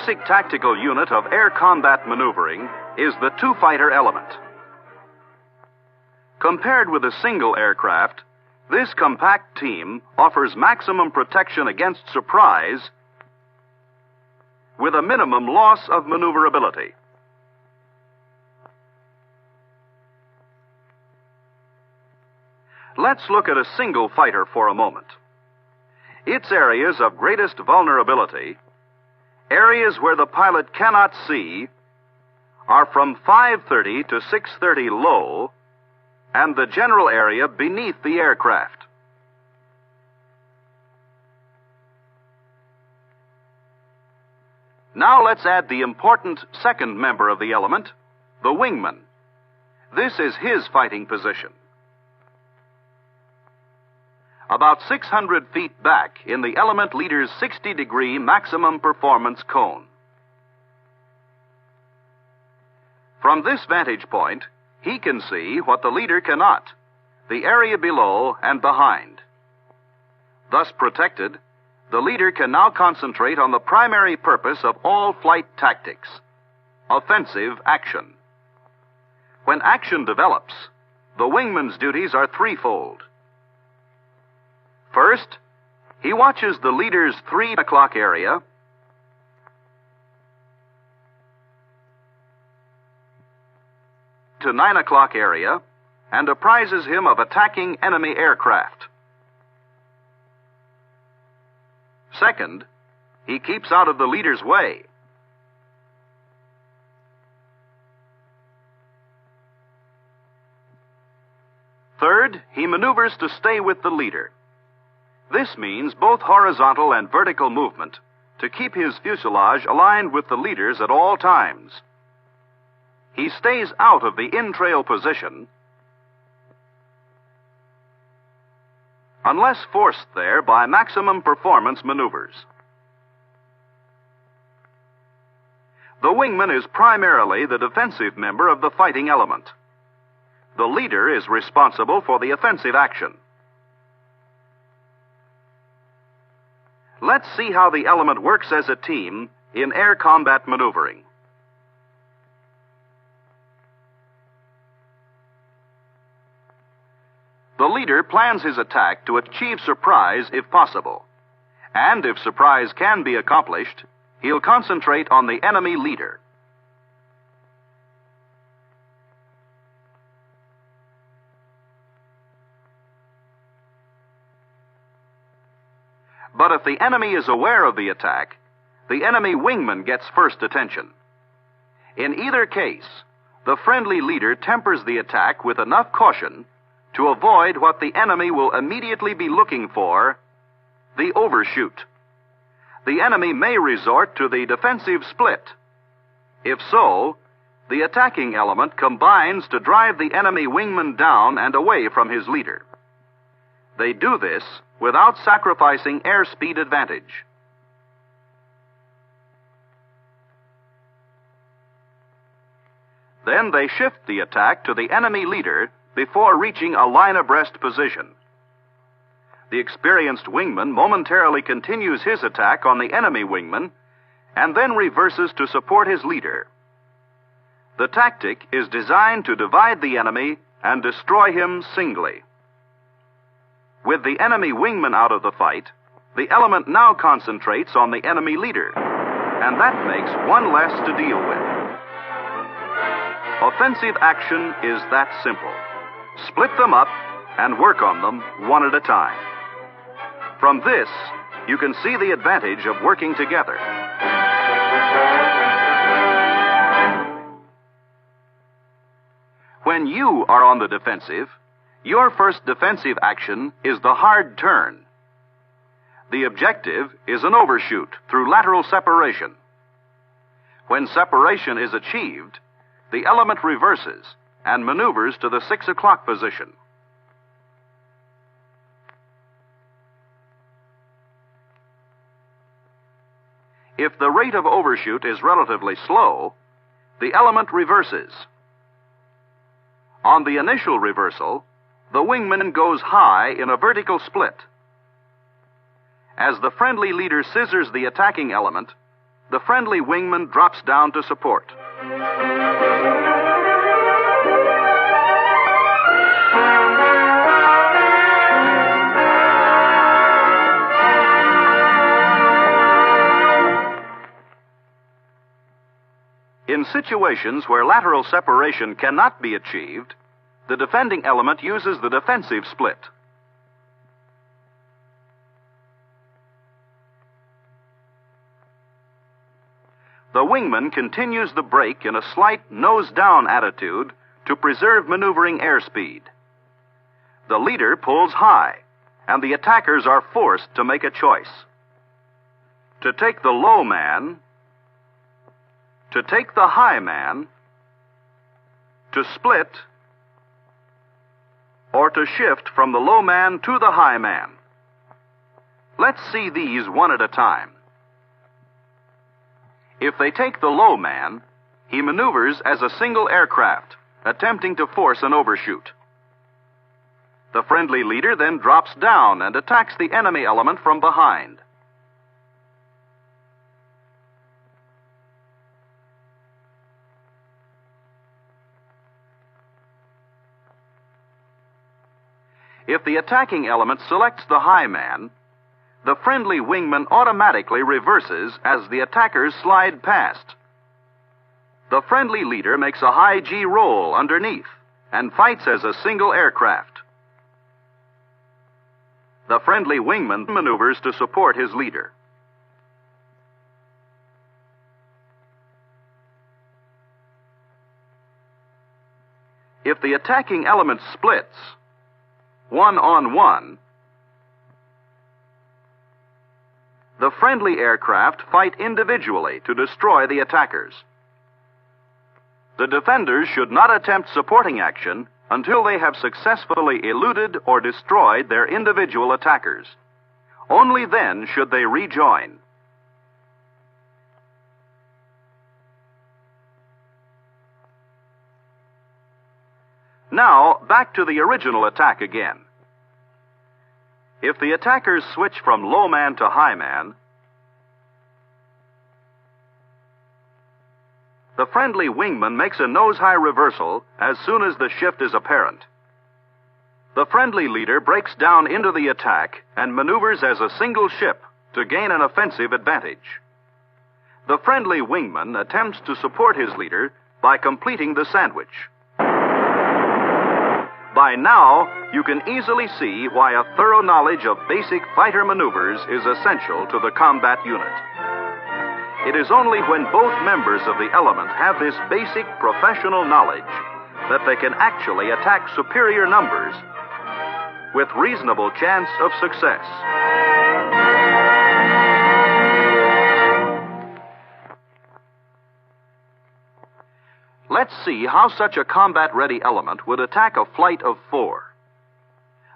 basic tactical unit of air combat maneuvering is the two-fighter element. Compared with a single aircraft, this compact team offers maximum protection against surprise with a minimum loss of maneuverability. Let's look at a single fighter for a moment. Its areas of greatest vulnerability, areas where the pilot cannot see, are from 530 to 630 low, and the general area beneath the aircraft. Now let's add the important second member of the element, the wingman. This is his fighting position. About 600 feet back in the element leader's 60-degree maximum performance cone. From this vantage point, he can see what the leader cannot, the area below and behind. Thus protected, the leader can now concentrate on the primary purpose of all flight tactics, offensive action. When action develops, the wingman's duties are threefold. First, he watches the leader's 3 o'clock area, to 9 o'clock area, and apprises him of attacking enemy aircraft. Second, he keeps out of the leader's way. Third, he maneuvers to stay with the leader. This means both horizontal and vertical movement to keep his fuselage aligned with the leader's at all times. He stays out of the in-trail position unless forced there by maximum performance maneuvers. The wingman is primarily the defensive member of the fighting element. The leader is responsible for the offensive action. Let's see how the element works as a team in air combat maneuvering. The leader plans his attack to achieve surprise if possible. And if surprise can be accomplished, he'll concentrate on the enemy leader. But if the enemy is aware of the attack, the enemy wingman gets first attention. In either case, the friendly leader tempers the attack with enough caution to avoid what the enemy will immediately be looking for, the overshoot. The enemy may resort to the defensive split. If so, the attacking element combines to drive the enemy wingman down and away from his leader. They do this without sacrificing airspeed advantage. Then they shift the attack to the enemy leader before reaching a line abreast position. The experienced wingman momentarily continues his attack on the enemy wingman and then reverses to support his leader. The tactic is designed to divide the enemy and destroy him singly. With the enemy wingman out of the fight, the element now concentrates on the enemy leader, and that makes one less to deal with. Offensive action is that simple. Split them up and work on them one at a time. From this, you can see the advantage of working together. When you are on the defensive, your first defensive action is the hard turn. The objective is an overshoot through lateral separation. When separation is achieved, the element reverses and maneuvers to the 6 o'clock position. If the rate of overshoot is relatively slow, the element reverses. On the initial reversal, the wingman goes high in a vertical split. As the friendly leader scissors the attacking element, the friendly wingman drops down to support. In situations where lateral separation cannot be achieved, the defending element uses the defensive split. The wingman continues the brake in a slight nose-down attitude to preserve maneuvering airspeed. The leader pulls high, and the attackers are forced to make a choice. To take the low man, to take the high man, to split, or to shift from the low man to the high man. Let's see these one at a time. If they take the low man, he maneuvers as a single aircraft, attempting to force an overshoot. The friendly leader then drops down and attacks the enemy element from behind. If the attacking element selects the high man, the friendly wingman automatically reverses as the attackers slide past. The friendly leader makes a high G roll underneath and fights as a single aircraft. The friendly wingman maneuvers to support his leader. If the attacking element splits, 1-on-1, the friendly aircraft fight individually to destroy the attackers. The defenders should not attempt supporting action until they have successfully eluded or destroyed their individual attackers. Only then should they rejoin. Now, back to the original attack again. If the attackers switch from low man to high man, the friendly wingman makes a nose-high reversal as soon as the shift is apparent. The friendly leader breaks down into the attack and maneuvers as a single ship to gain an offensive advantage. The friendly wingman attempts to support his leader by completing the sandwich. By now, you can easily see why a thorough knowledge of basic fighter maneuvers is essential to the combat unit. It is only when both members of the element have this basic professional knowledge that they can actually attack superior numbers with reasonable chance of success. Let's see how such a combat-ready element would attack a flight of 4.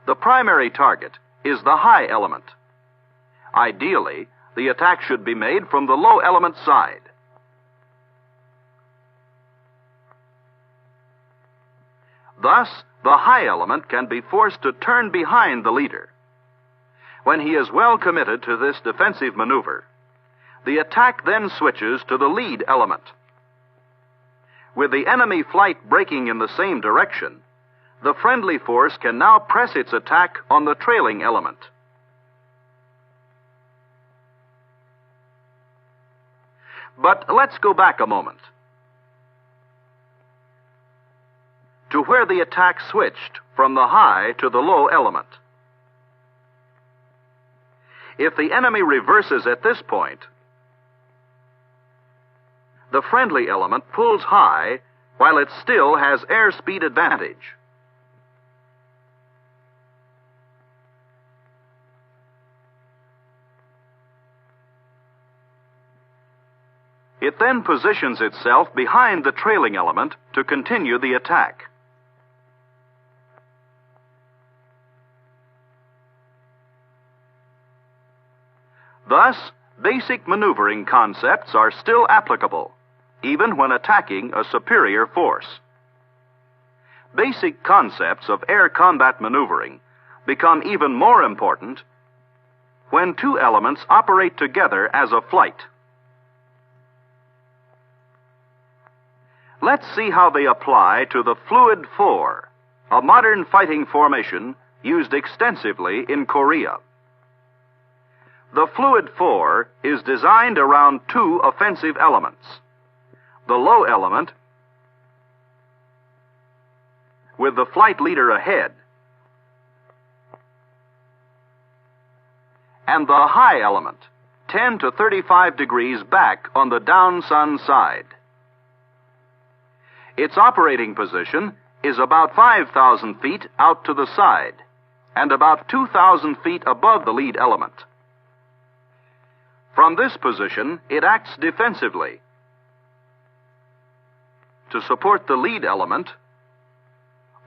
The primary target is the high element. Ideally, the attack should be made from the low element side. Thus, the high element can be forced to turn behind the leader. When he is well committed to this defensive maneuver, the attack then switches to the lead element. With the enemy flight breaking in the same direction, the friendly force can now press its attack on the trailing element. But let's go back a moment to where the attack switched from the high to the low element. If the enemy reverses at this point, the friendly element pulls high while it still has airspeed advantage. It then positions itself behind the trailing element to continue the attack. Thus, basic maneuvering concepts are still applicable, even when attacking a superior force. Basic concepts of air combat maneuvering become even more important when two elements operate together as a flight. Let's see how they apply to the Fluid 4, a modern fighting formation used extensively in Korea. The Fluid 4 is designed around two offensive elements: the low element, with the flight leader ahead, and the high element, 10 to 35 degrees back on the down-sun side. Its operating position is about 5,000 feet out to the side and about 2,000 feet above the lead element. From this position, it acts defensively to support the lead element,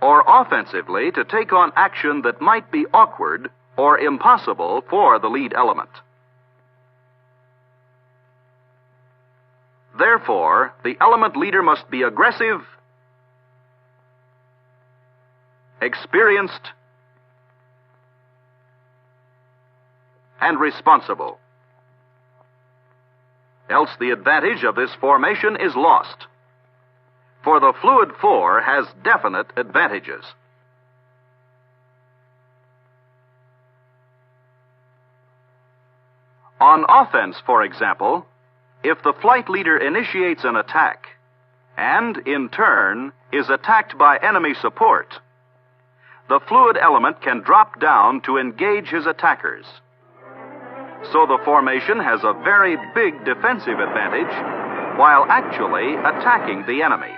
or offensively to take on action that might be awkward or impossible for the lead element. Therefore, the element leader must be aggressive, experienced, and responsible. Else the advantage of this formation is lost. For the Fluid 4 has definite advantages. On offense, for example, if the flight leader initiates an attack and, in turn, is attacked by enemy support, the fluid element can drop down to engage his attackers. So the formation has a very big defensive advantage while actually attacking the enemy.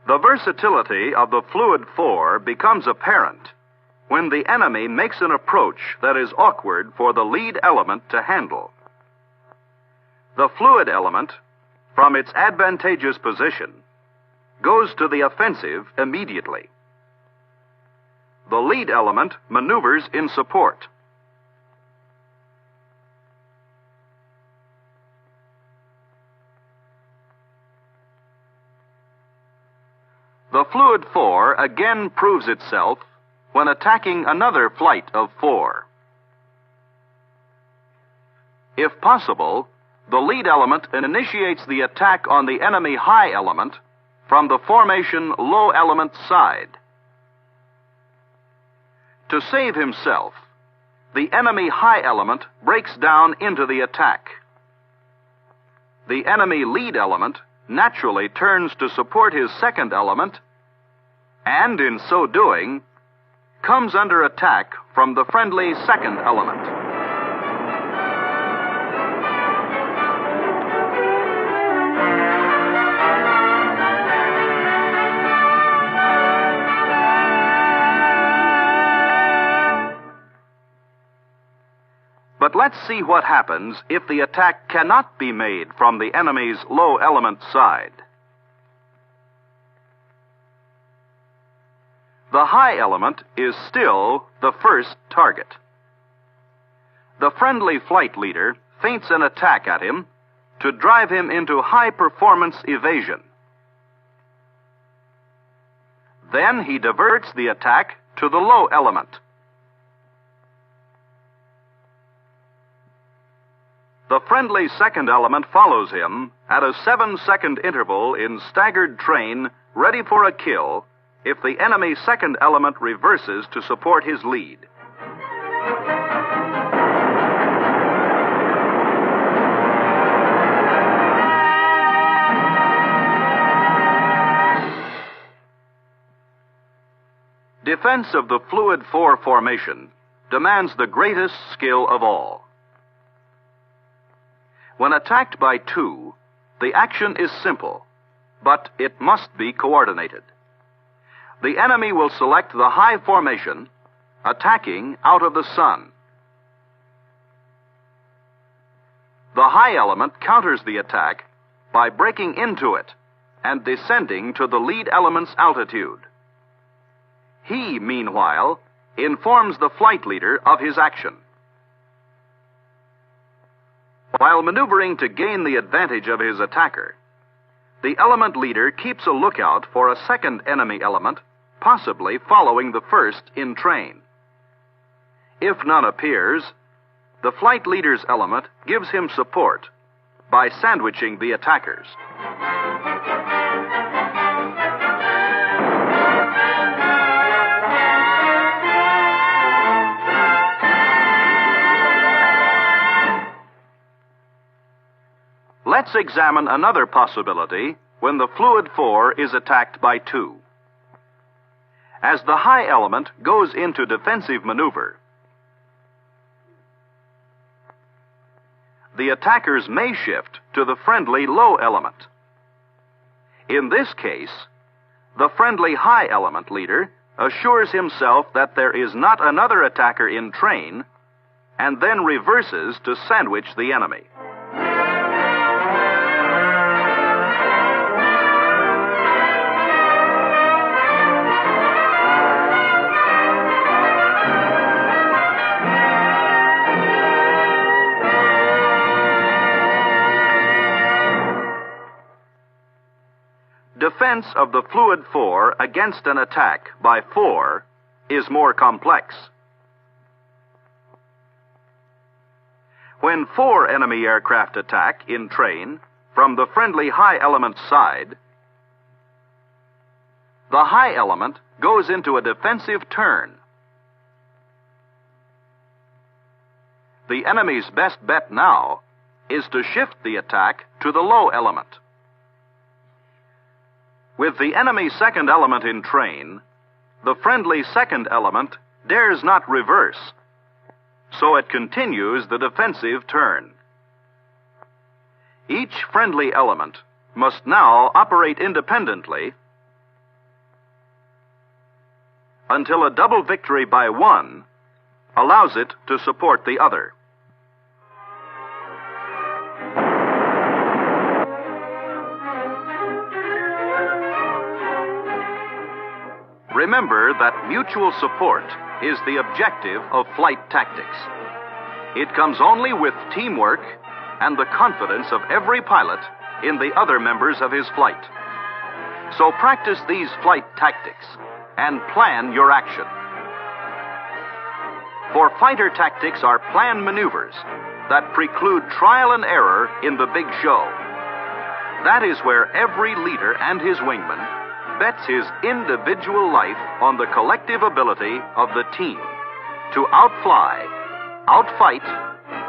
The versatility of the Fluid 4 becomes apparent when the enemy makes an approach that is awkward for the lead element to handle. The fluid element, from its advantageous position, goes to the offensive immediately. The lead element maneuvers in support. The Fluid 4 again proves itself when attacking another flight of 4. If possible, the lead element initiates the attack on the enemy high element from the formation low element side. To save himself, the enemy high element breaks down into the attack. The enemy lead element naturally turns to support his second element, and in so doing, comes under attack from the friendly second element. But let's see what happens if the attack cannot be made from the enemy's low element side. The high element is still the first target. The friendly flight leader feints an attack at him to drive him into high-performance evasion. Then he diverts the attack to the low element. The friendly second element follows him at a 7-second interval in staggered train, ready for a kill if the enemy second element reverses to support his lead. Defense of the Fluid 4 formation demands the greatest skill of all. When attacked by two, the action is simple, but it must be coordinated. The enemy will select the high formation, attacking out of the sun. The high element counters the attack by breaking into it and descending to the lead element's altitude. He, meanwhile, informs the flight leader of his action. While maneuvering to gain the advantage of his attacker, the element leader keeps a lookout for a second enemy element possibly following the first in train. If none appears, the flight leader's element gives him support by sandwiching the attackers. Let's examine another possibility when the fluid 4 is attacked by 2. As the high element goes into defensive maneuver, the attackers may shift to the friendly low element. In this case, the friendly high element leader assures himself that there is not another attacker in train and then reverses to sandwich the enemy. Defense of the fluid 4 against an attack by 4 is more complex. When 4 enemy aircraft attack in train from the friendly high element side, the high element goes into a defensive turn. The enemy's best bet now is to shift the attack to the low element. With the enemy second element in train, the friendly second element dares not reverse, so it continues the defensive turn. Each friendly element must now operate independently until a double victory by one allows it to support the other. Remember that mutual support is the objective of flight tactics. It comes only with teamwork and the confidence of every pilot in the other members of his flight. So practice these flight tactics and plan your action. For fighter tactics are planned maneuvers that preclude trial and error in the big show. That is where every leader and his wingman bets his individual life on the collective ability of the team to outfly, outfight,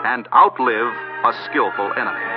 and outlive a skillful enemy.